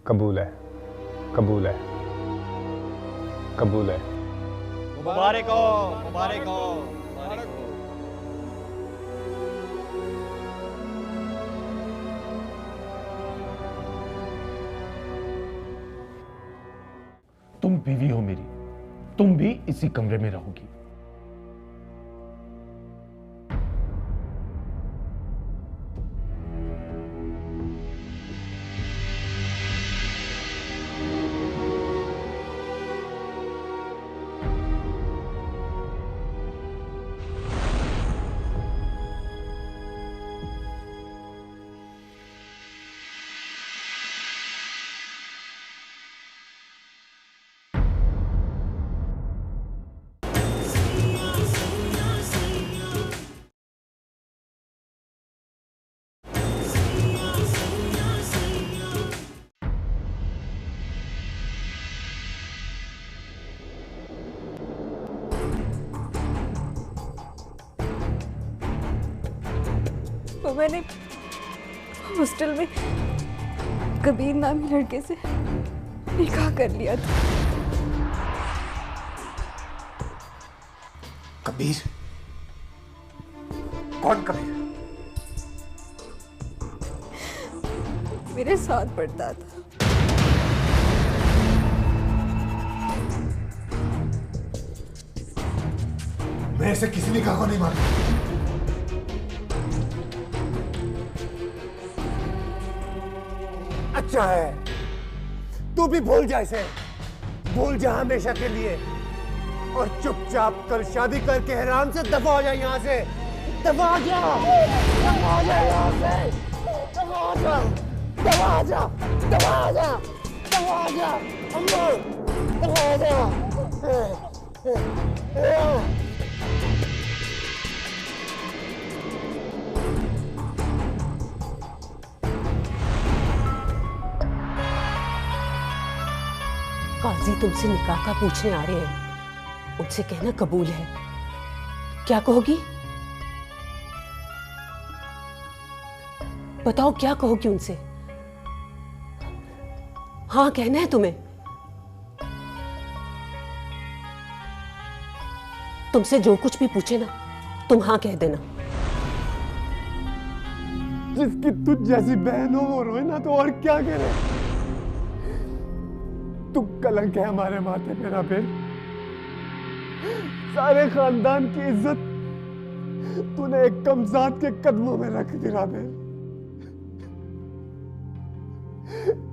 कबूल है, कबूल है, कबूल है। मुबारक हो, मुबारक हो, मुबारक हो। तुम बीवी हो मेरी, तुम भी इसी कमरे में रहोगी। वो मैंने हॉस्टल में कबीर नामी लड़के से निकाह कर लिया था। कबीर? कौन कबीर? मेरे साथ पढ़ता था। मैं ऐसे किसी निकाह को नहीं मानता। अच्छा है, तू भी भूल जा इसे, भूल जा हमेशा के लिए, और चुपचाप कल शादी करके हैरान से दफा हो जा यहाँ से। दफा हो जा, दफा हो जा यहाँ से, दफा हो जा, दफा हो जा, दफा हो जा, दफा हो जा, अम्मा, दफा हो जा। काजी तुमसे निकाह का पूछने आ रहे हैं, उनसे कहना कबूल है। क्या कहोगी? बताओ क्या कहोगी उनसे? हाँ कहना है तुम्हें? तुमसे जो कुछ भी पूछे ना, तुम हाँ कह देना। जिसकी तुझ जैसी बहन हो वो रोए ना तो और क्या करे। तू कलंक है हमारे माथे पे राबेल, सारे खानदान की इज्जत तूने एक कमजात के कदमों में रख दी राबेल।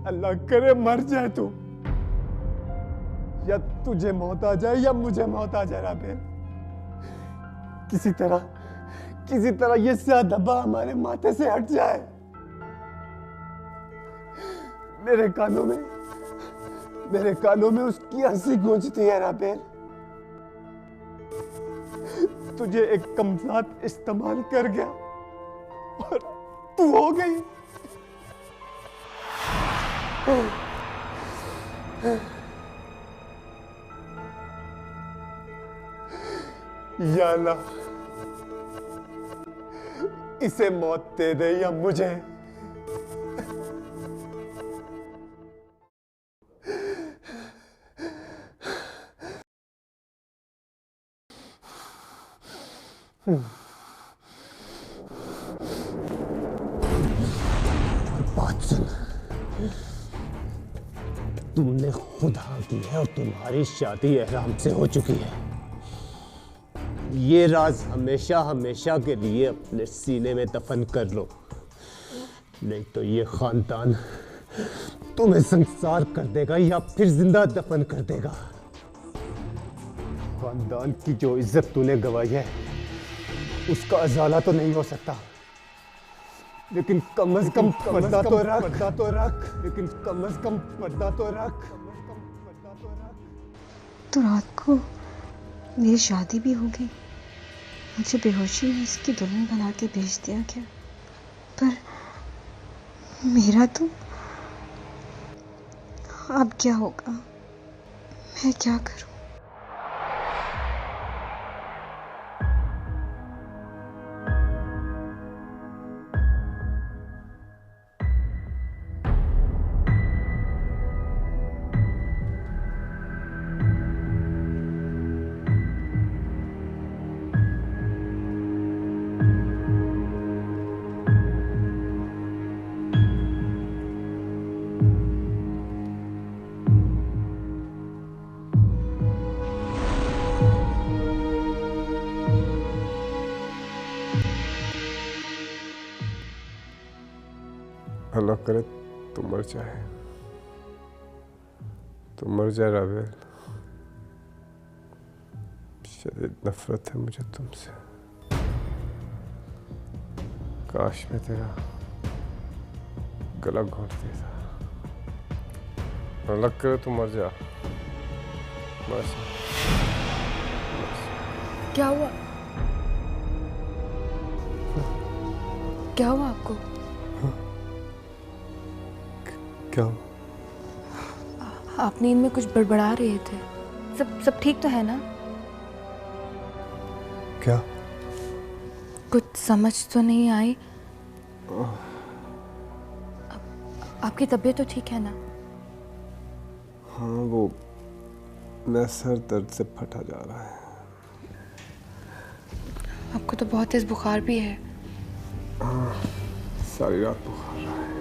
अल्लाह करे मर जाए तू, या तुझे मौत आ जाए या मुझे मौत आ जाए राबेल। किसी तरह ये स्याह धब्बा हमारे माथे से हट जाए। मेरे कानों में उसकी हंसी गूंजती है राबेल। तुझे एक कमजात इस्तेमाल कर गया और तू हो गई। या अल्लाह, इसे मौत दे दे या मुझे। बात सुन, तुमने खुद हाँ की है और तुम्हारी शादी एहराम से हो चुकी है। ये राज हमेशा हमेशा के लिए अपने सीने में दफन कर लो, नहीं तो ये खानदान तुम्हें संसार कर देगा या फिर जिंदा दफन कर देगा। खानदान की जो इज्जत तूने गंवाई है उसका अजाला तो नहीं हो सकता, लेकिन कम से कम पर्दा तो रख, लेकिन कम से कम पर्दा तो रख। तो रात को मेरी शादी भी हो गई, मुझे बेहोशी में इसकी दुल्हन बना के भेज दिया गया। पर मेरा तो अब क्या होगा, मैं क्या करूं? अल्लाह करे तुम मर जाए, तुम मर जाए राबेल। शदीद नफरत है मुझे तुमसे। काश मैं तेरा गला घोंट देता। अल्लाह करे तुम मर जा, बस। क्या हुआ? क्या हुआ आपको? क्या हुआ? आप नींद में कुछ बड़बड़ा रहे थे। सब ठीक तो है ना? क्या? कुछ समझ तो नहीं आई? आपकी तबीयत तो ठीक है ना? हाँ, वो मैं सर दर्द से फटा जा रहा है। आपको तो बहुत तेज बुखार भी है। हाँ, सारी रात बुखार रहा है।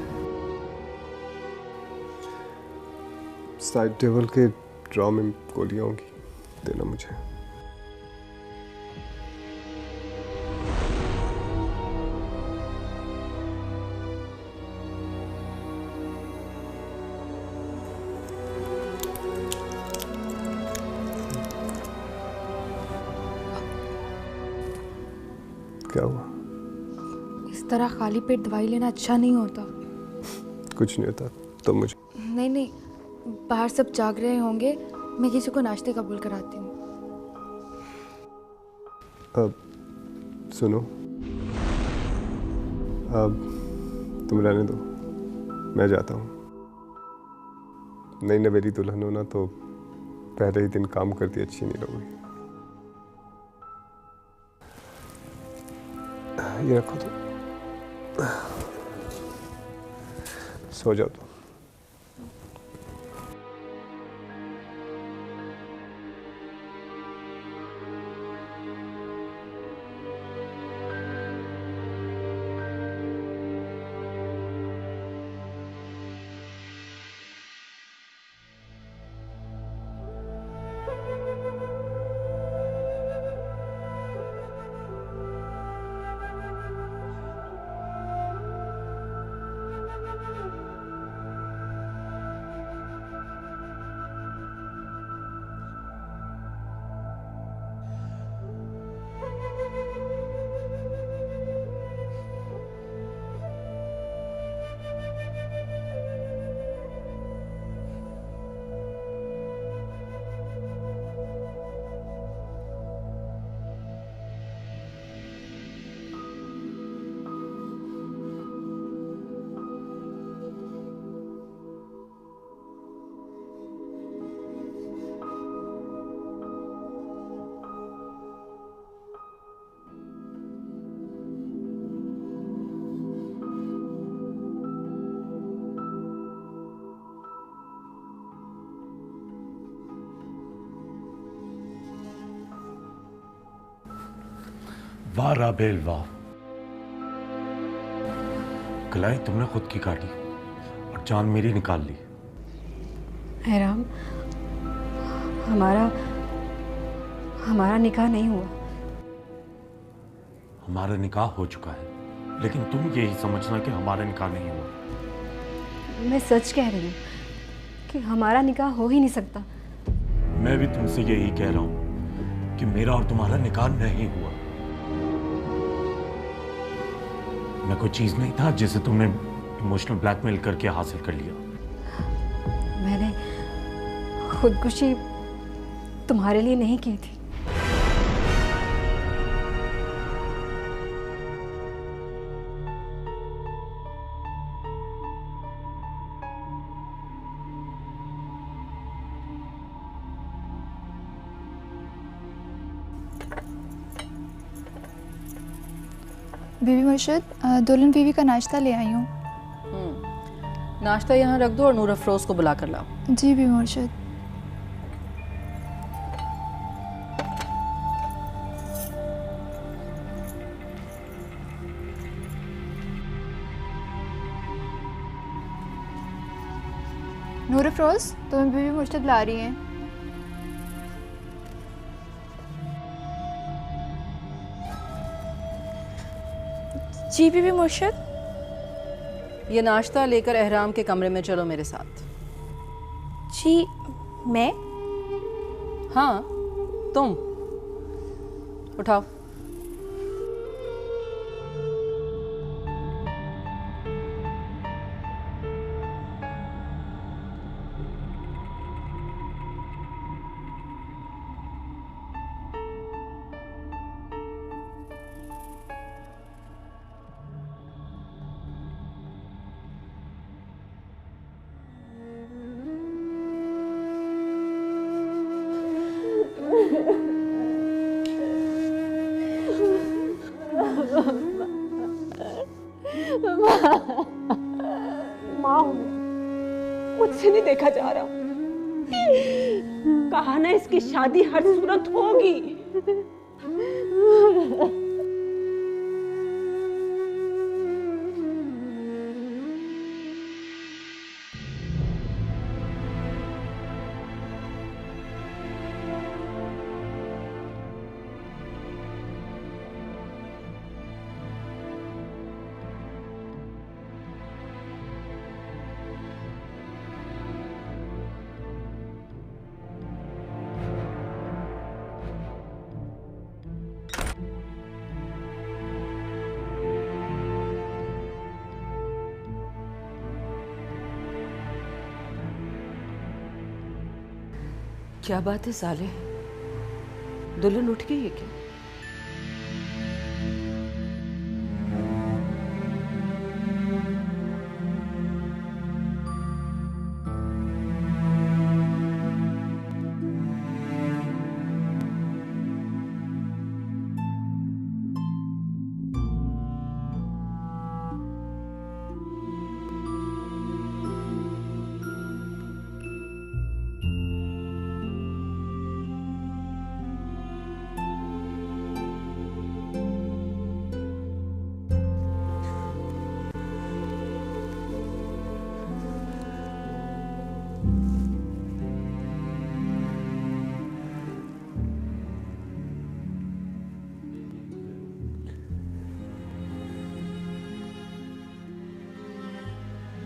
साइड टेबल के ड्रॉ में गोलियां होंगी, देना मुझे। क्या हुआ? इस तरह खाली पेट दवाई लेना अच्छा नहीं होता। कुछ नहीं होता तो मुझे। नहीं, बाहर सब जाग रहे होंगे, मैं किसी को नाश्ते कबूल कराती हूँ। अब सुनो, अब तुम रहने दो, मैं जाता हूँ। नई नवेली दुल्हन हो ना तो पहले ही दिन काम करती अच्छी नहीं लगेगी। ये रखो तो सो जाओ। तो वाह राबेल वाह, कलाई तुमने खुद की काटी और जान मेरी निकाल ली। हैराम, हमारा निकाह नहीं हुआ। हमारा निकाह हो चुका है, लेकिन तुम यही समझना कि हमारा निकाह नहीं हुआ। मैं सच कह रही हूँ कि हमारा निकाह हो ही नहीं सकता। मैं भी तुमसे यही कह रहा हूं कि मेरा और तुम्हारा निकाह नहीं हुआ। मैं कोई चीज नहीं था जिसे तुमने इमोशनल ब्लैकमेल करके हासिल कर लिया। मैंने खुदकुशी तुम्हारे लिए नहीं की थी। बीवी मुर्शिद, दुल्हन बीवी का नाश्ता ले आई हूँ। नाश्ता यहाँ रख दो और नूर अफरोज को बुला कर लाओ। जी बीवी मुर्शिद। नूर अफरोज, तुम्हें बीवी मुर्शिद ला रही हैं। जी बीवी मुर्शिद। ये नाश्ता लेकर एहराम के कमरे में चलो मेरे साथ। जी मैं? हाँ तुम। उठाओ। माँ हूँ, मुझसे नहीं देखा जा रहा। कहा ना इसकी शादी हर सूरत होगी। क्या बात है साले, दुल्हन उठ गई है क्या?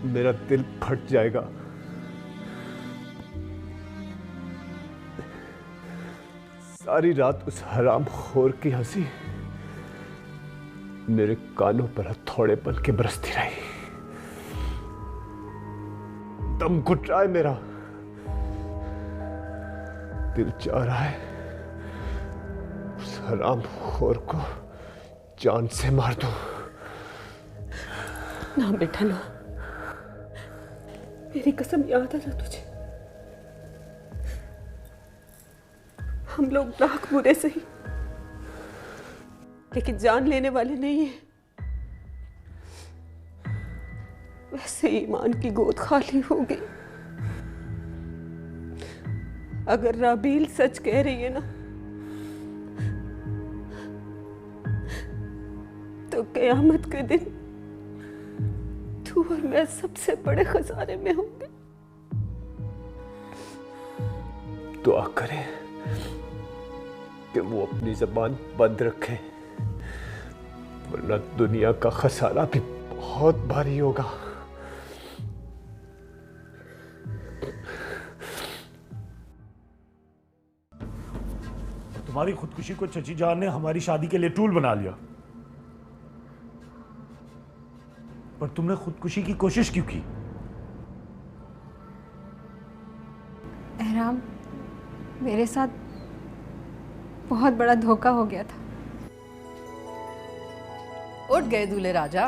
मेरा दिल फट जाएगा। सारी रात उस हरामखोर की हंसी मेरे कानों पर हथौड़े बन के बरसती रही। दम घुट रहा है मेरा, दिल चाह रहा है उस हरामखोर को जान से मार दूं। ना बेटा ना, मेरी कसम याद है ना तुझे। हम लोग लाख बुरे सही, लेकिन जान लेने वाले नहीं है। वैसे ईमान की गोद खाली हो गई। अगर राबील सच कह रही है ना, तो क़यामत के दिन तू और मैं सबसे बड़े खजाने में होंगे। दुआ करें कि वो अपनी जबान बंद रखे, वरना दुनिया का खसारा भी बहुत भारी होगा। तुम्हारी खुदकुशी को चची जान ने हमारी शादी के लिए टूल बना लिया, पर तुमने खुदकुशी की कोशिश क्यों की? एहराम, मेरे साथ बहुत बड़ा धोखा हो गया था। उठ गए दूल्हे राजा।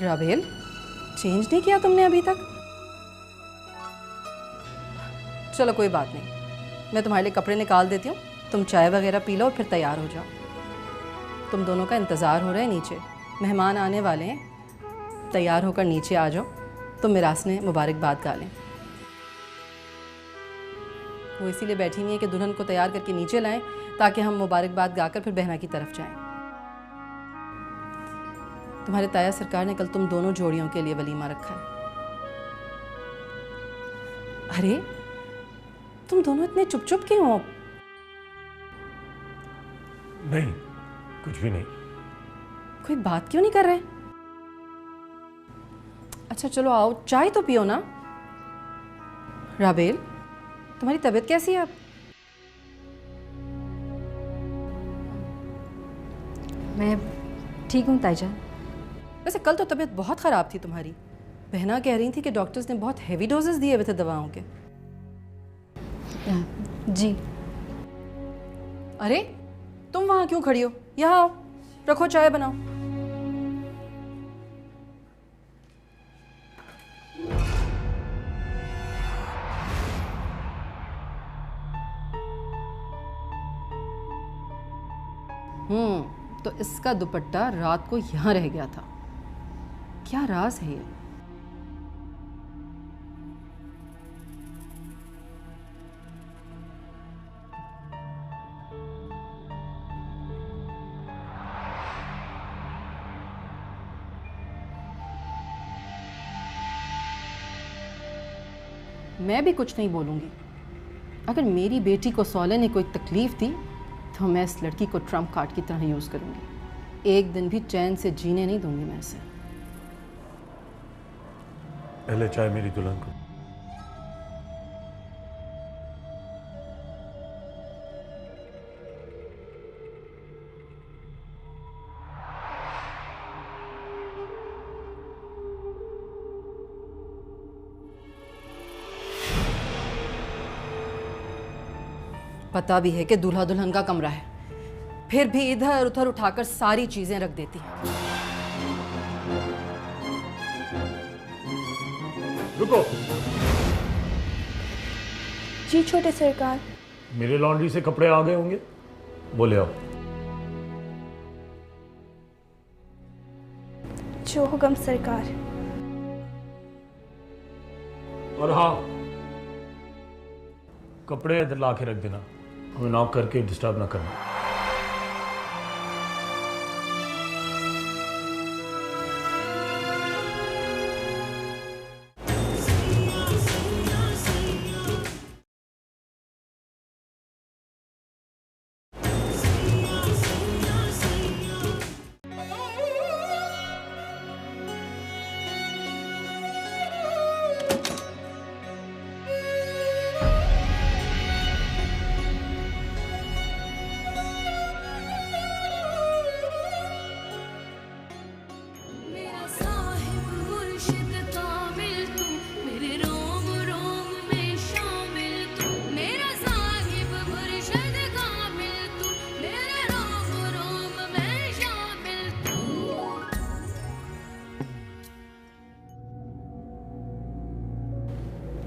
राबेल, चेंज नहीं किया तुमने अभी तक? चलो कोई बात नहीं, मैं तुम्हारे लिए कपड़े निकाल देती हूँ। तुम चाय वगैरह पी लो और फिर तैयार हो जाओ। तुम दोनों का इंतज़ार हो रहा है नीचे, मेहमान आने वाले हैं। तैयार होकर नीचे आ जाओ, तुम मिरास ने मुबारकबाद गा लें। वो इसीलिए बैठी हुई है कि दुल्हन को तैयार करके नीचे लाएं, ताकि हम मुबारकबाद गाकर फिर बहना की तरफ जाएं। तुम्हारे ताया सरकार ने कल तुम दोनों जोड़ियों के लिए वलीमा रखा है। अरे तुम दोनों इतने चुप चुप क्यों हो? नहीं, कुछ भी नहीं। कोई बात क्यों नहीं कर रहे? अच्छा चलो आओ, चाय तो पियो ना। राबेल, तुम्हारी तबीयत कैसी है अब? मैं ठीक हूँ ताईजान। वैसे कल तो तबीयत बहुत ख़राब थी तुम्हारी। बहना कह रही थी कि डॉक्टर्स ने बहुत हैवी डोजेस दिए हुए थे दवाओं के। जी। अरे तुम वहाँ क्यों खड़ी हो? यहाँ आओ, रखो चाय बनाओ। तो इसका दुपट्टा रात को यहाँ रह गया था। क्या राज है ये? मैं भी कुछ नहीं बोलूंगी। अगर मेरी बेटी को सौले ने कोई तकलीफ दी तो मैं इस लड़की को ट्रम्प कार्ड की तरह यूज़ करूंगी। एक दिन भी चैन से जीने नहीं दूंगी मैं इसे। पहले चाय मेरी दुल्हन को। पता भी है कि दूल्हा दुल्हन का कमरा है, फिर भी इधर उधर उठाकर सारी चीजें रख देती है। रुको। जी छोटे सरकार। मेरे लॉन्ड्री से कपड़े आ गए होंगे, बोले आओ। जो हुक्म सरकार। और हाँ, कपड़े इधर ला के रख देना, हमें नॉक करके डिस्टर्ब ना करना।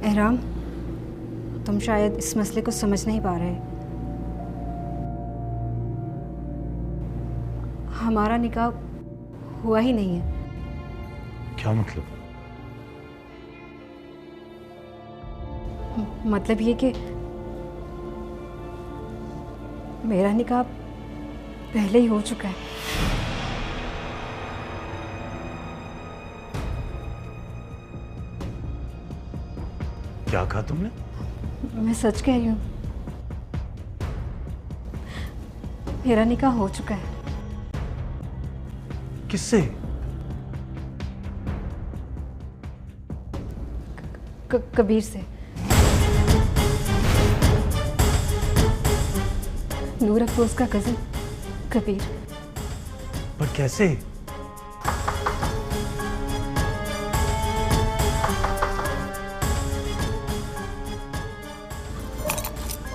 एहराम, तुम शायद इस मसले को समझ नहीं पा रहे। हमारा निकाह हुआ ही नहीं है। क्या मतलब? मतलब ये कि मेरा निकाह पहले ही हो चुका है। क्या कहा तुमने? मैं सच कह रही हूँ, मेरा निकाह हो चुका है। किससे? कबीर से। नूर अफरोज का कजिन कबीर। पर कैसे?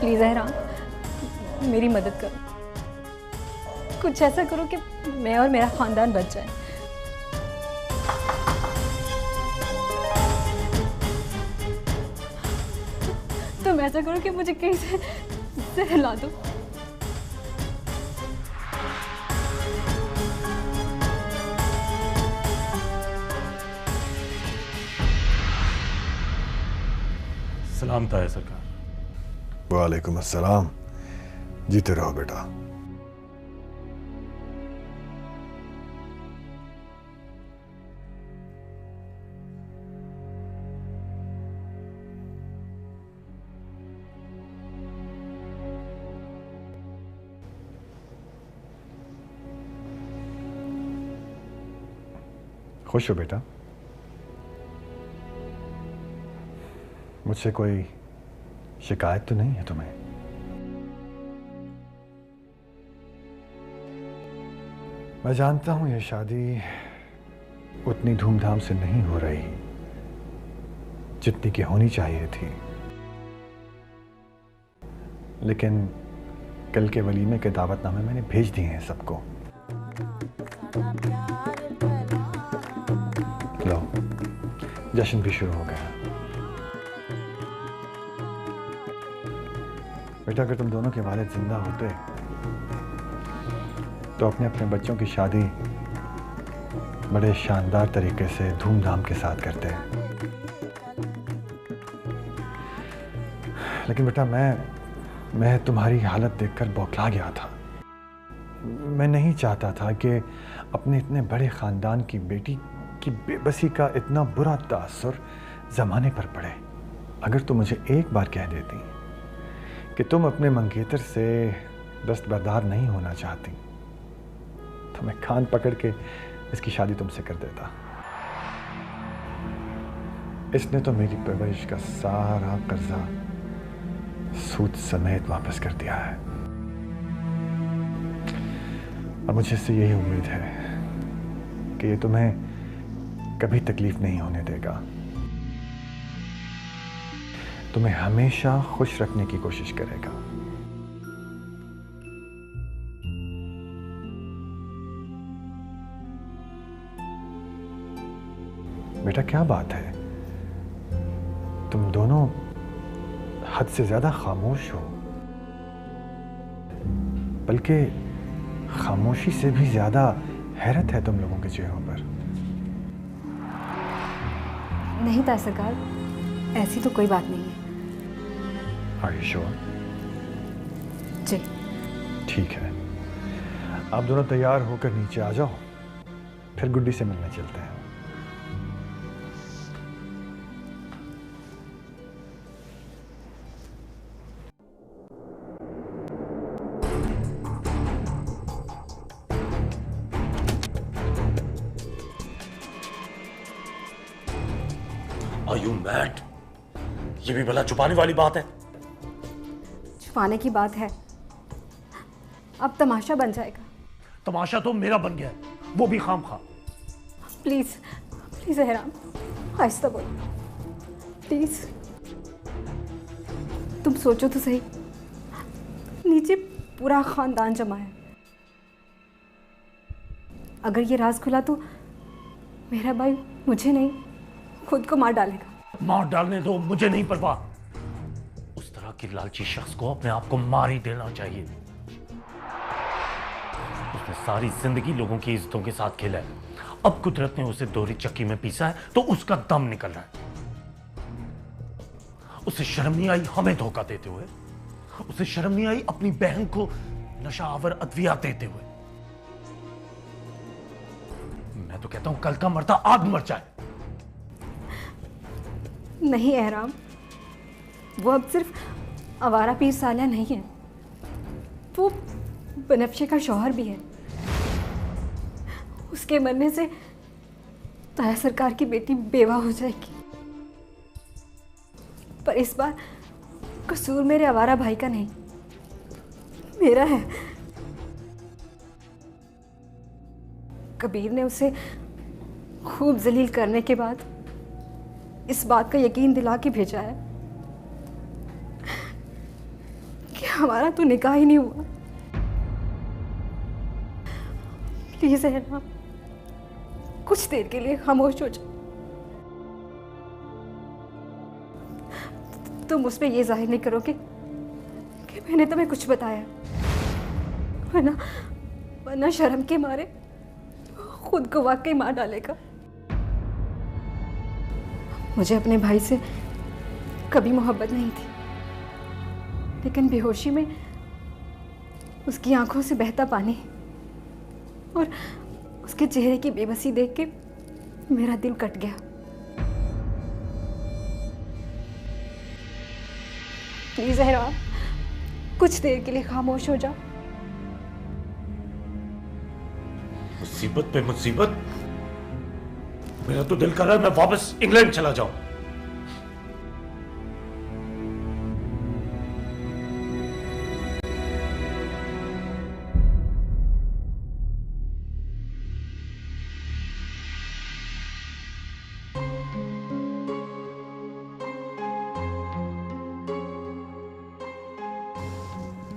प्लीज एहराम, मेरी मदद करो। कुछ ऐसा करो कि मैं और मेरा खानदान बच जाए। तुम ऐसा करो कि मुझे कहीं से हिला दो। सलाम था सरकार। वालेकुम अस्सलाम। जीते रहो बेटा। खुश हो बेटा? मुझसे कोई शिकायत तो नहीं है तुम्हें? मैं जानता हूं ये शादी उतनी धूमधाम से नहीं हो रही जितनी की होनी चाहिए थी, लेकिन कल के वलीमे के दावतनामे मैंने भेज दिए हैं सबको। लो, जश्न भी शुरू हो गया। बेटा, अगर तुम दोनों के वालिद जिंदा होते तो अपने अपने बच्चों की शादी बड़े शानदार तरीके से धूमधाम के साथ करते हैं। लेकिन बेटा, मैं तुम्हारी हालत देखकर बौखला गया था। मैं नहीं चाहता था कि अपने इतने बड़े ख़ानदान की बेटी की बेबसी का इतना बुरा तासुर ज़माने पर पड़े। अगर तुम मुझे एक बार कह देती कि तुम अपने मंगेतर से दस्तबरदार नहीं होना चाहती तो मैं कान पकड़ के इसकी शादी तुमसे कर देता। इसने तो मेरी परवरिश का सारा कर्जा सूद समेत वापस कर दिया है और मुझे इससे यही उम्मीद है कि ये तुम्हें कभी तकलीफ नहीं होने देगा, तुम्हें हमेशा खुश रखने की कोशिश करेगा। बेटा, क्या बात है, तुम दोनों हद से ज्यादा खामोश हो, बल्कि खामोशी से भी ज्यादा हैरत है तुम लोगों के चेहरों पर। नहीं ताया सरकार, ऐसी तो कोई बात नहीं है। Are you sure? जी ठीक है, आप दोनों तैयार होकर नीचे आ जाओ, फिर गुड्डी से मिलने चलते हैं। Are you mad? ये भी भला छुपाने वाली बात है? छुपाने की बात है, अब तमाशा बन जाएगा। तमाशा तो मेरा बन गया है, वो भी खामखा। प्लीज प्लीज एहराम, आहिस्ता बोलो प्लीज। तुम सोचो तो सही, नीचे पूरा खानदान जमा है। अगर ये राज खुला तो मेरा भाई मुझे नहीं, खुद को मार डालेगा। मार डालने दो, मुझे नहीं परवाह। उस तरह के लालची शख्स को अपने आप को मार ही देना चाहिए। उसने सारी जिंदगी लोगों की इज्जतों के साथ खेला है, अब कुदरत ने उसे दोहरी चक्की में पीसा है तो उसका दम निकल रहा है। उसे शर्म नहीं आई हमें धोखा देते हुए, उसे शर्म नहीं आई अपनी बहन को नशा आवर अद्विया देते हुए। मैं तो कहता हूं कल का मरता आज मर जाए। नहीं एहराम, वो अब सिर्फ आवारा पीर सालिया नहीं है, वो बनफ्शे का शौहर भी है। उसके मरने से ताया सरकार की बेटी बेवा हो जाएगी। पर इस बार कसूर मेरे आवारा भाई का नहीं, मेरा है। कबीर ने उसे खूब जलील करने के बाद इस बात का यकीन दिला के भेजा है कि हमारा तो निकाह ही नहीं हुआ। प्लीज एहराम, कुछ देर के लिए खामोश हो जाओ। तुम उस पर यह जाहिर नहीं करोगे कि मैंने तुम्हें कुछ बताया, वरना शर्म के मारे खुद को वाकई मार डालेगा। मुझे अपने भाई से कभी मोहब्बत नहीं थी, लेकिन बेहोशी में उसकी आंखों से बहता पानी और उसके चेहरे की बेबसी देख के मेरा दिल कट गया। प्लीज एहराम, कुछ देर के लिए खामोश हो जाओ। मुसीबत पे मुसीबत, मेरा तो दिल कर रहा है मैं वापस इंग्लैंड चला जाऊं।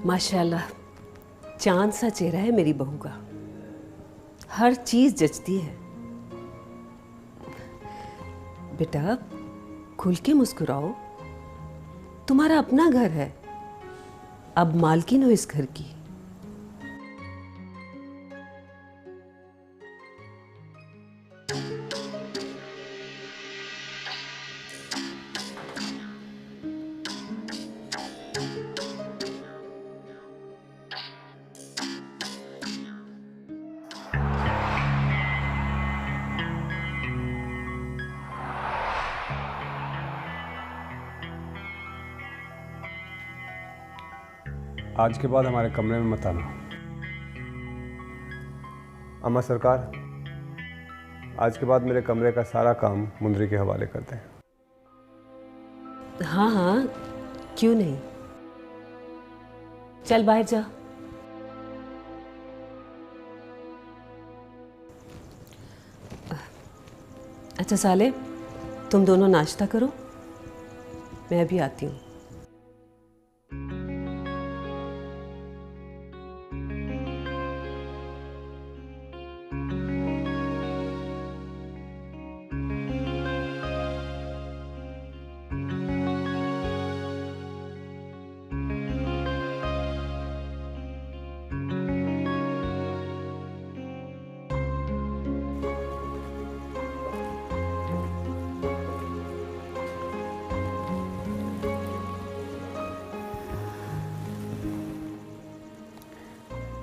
माशाल्लाह, चांद सा चेहरा है मेरी बहू का, हर चीज जचती है। बेटा खुल के मुस्कुराओ, तुम्हारा अपना घर है, अब मालकिन हो इस घर की। आज के बाद हमारे कमरे में मत आना। अम्मा सरकार, आज के बाद मेरे कमरे का सारा काम मुंदरी के हवाले करते हैं। हाँ हाँ, क्यों नहीं, चल बाहर जा। अच्छा साले, तुम दोनों नाश्ता करो, मैं भी आती हूँ।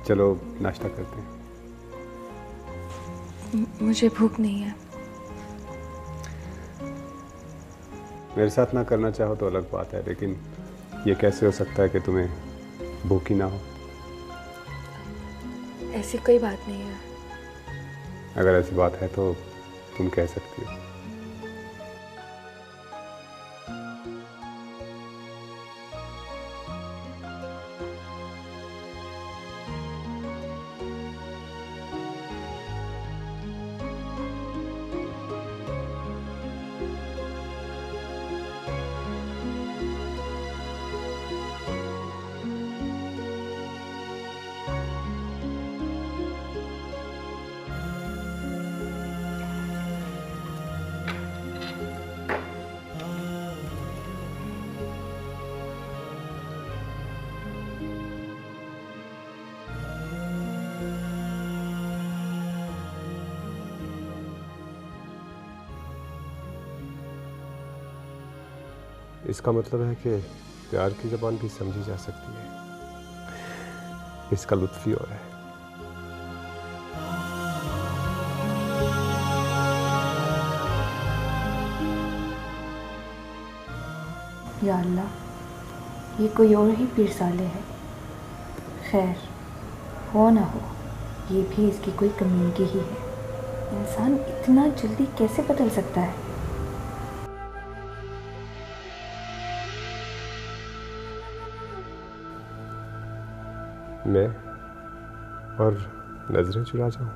चलो नाश्ता करते हैं। मुझे भूख नहीं है। मेरे साथ ना करना चाहो तो अलग बात है, लेकिन ये कैसे हो सकता है कि तुम्हें भूख ही ना हो? ऐसी कोई बात नहीं है। अगर ऐसी बात है तो तुम कह सकती हो। इसका मतलब है कि प्यार की ज़बान भी समझी जा सकती है। इसका लुत्फ ही और है। या अल्लाह, ये कोई और ही पीर साले है। खैर हो ना हो, ये भी इसकी कोई कमीनगी ही है। इंसान इतना जल्दी कैसे बदल सकता है? मैं और नजरें चुरा जाऊं,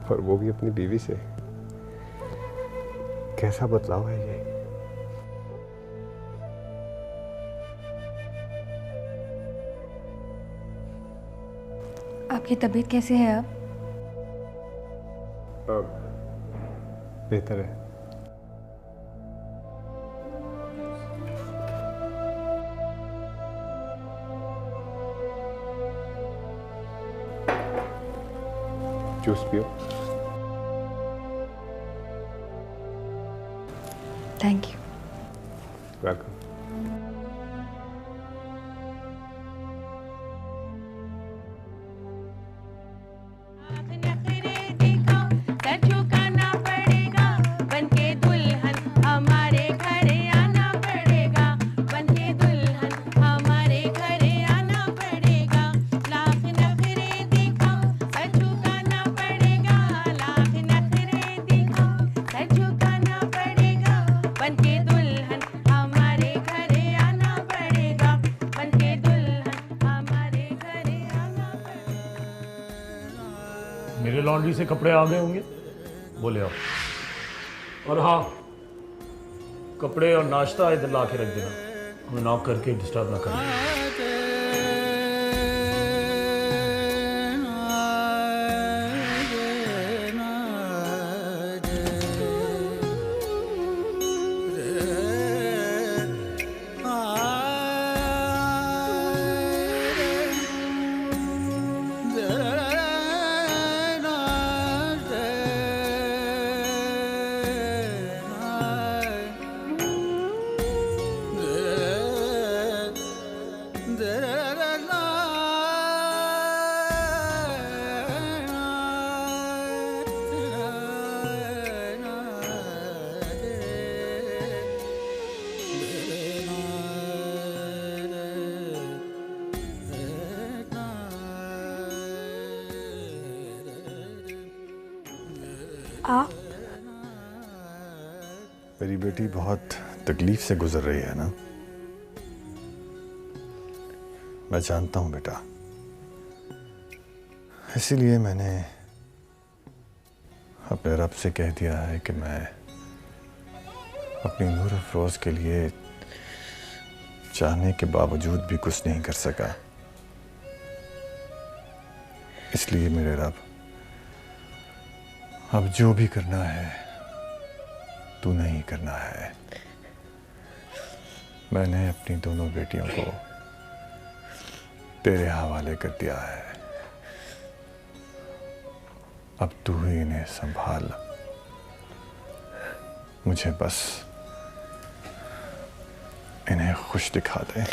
और वो भी अपनी बीवी से? कैसा बदलाव है ये? आपकी तबीयत कैसे है अब? बेहतर है। जूस पियो। Thank you. वेलकम। लॉन्ड्री से कपड़े आ गए होंगे, बोले आओ। और हाँ, कपड़े और नाश्ता इधर ला के रख देना, हमें नॉक करके डिस्टर्ब ना करना। आप? मेरी बेटी बहुत तकलीफ से गुजर रही है ना। मैं जानता हूं बेटा, इसीलिए मैंने अपने रब से कह दिया है कि मैं अपनी नूर अफरोज के लिए चाहने के बावजूद भी कुछ नहीं कर सका। इसलिए मेरे रब, अब जो भी करना है तू नहीं करना है। मैंने अपनी दोनों बेटियों को तेरे हवाले कर दिया है। अब तू ही इन्हें संभाल, मुझे बस इन्हें खुश दिखा दे।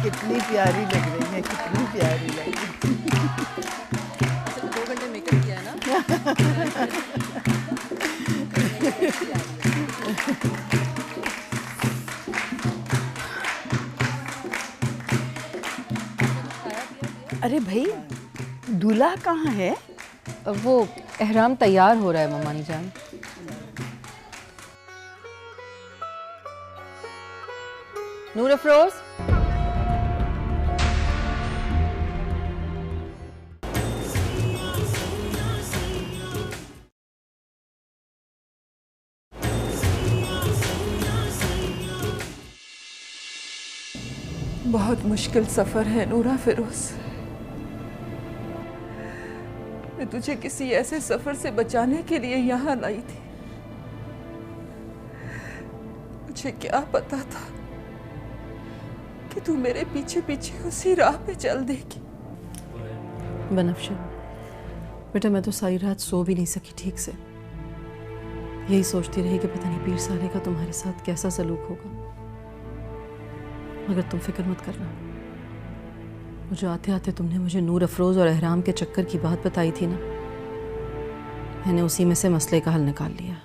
कितनी प्यारी लग रही है, कितनी प्यारी लग रही है। 2 घंटे मेकअप किया है ना। अरे भाई, दूल्हा कहाँ है? वो एहराम तैयार हो रहा है मम्मानी जान। नूर अफरोज, बहुत मुश्किल सफर है नूरा फिरोज। मैं तुझे किसी ऐसे सफर से बचाने के लिए यहाँ लाई थी। मुझे क्या पता था कि तू मेरे पीछे पीछे उसी राह पे चल देगी। बनफ्शा बेटा, मैं तो सारी रात सो भी नहीं सकी ठीक से। यही सोचती रही कि पता नहीं पीर साले का तुम्हारे साथ कैसा सलूक होगा। मगर तुम फिक्र मत करना, मुझे आते आते तुमने मुझे नूर अफरोज और एहराम के चक्कर की बात बताई थी ना, मैंने उसी में से मसले का हल निकाल लिया।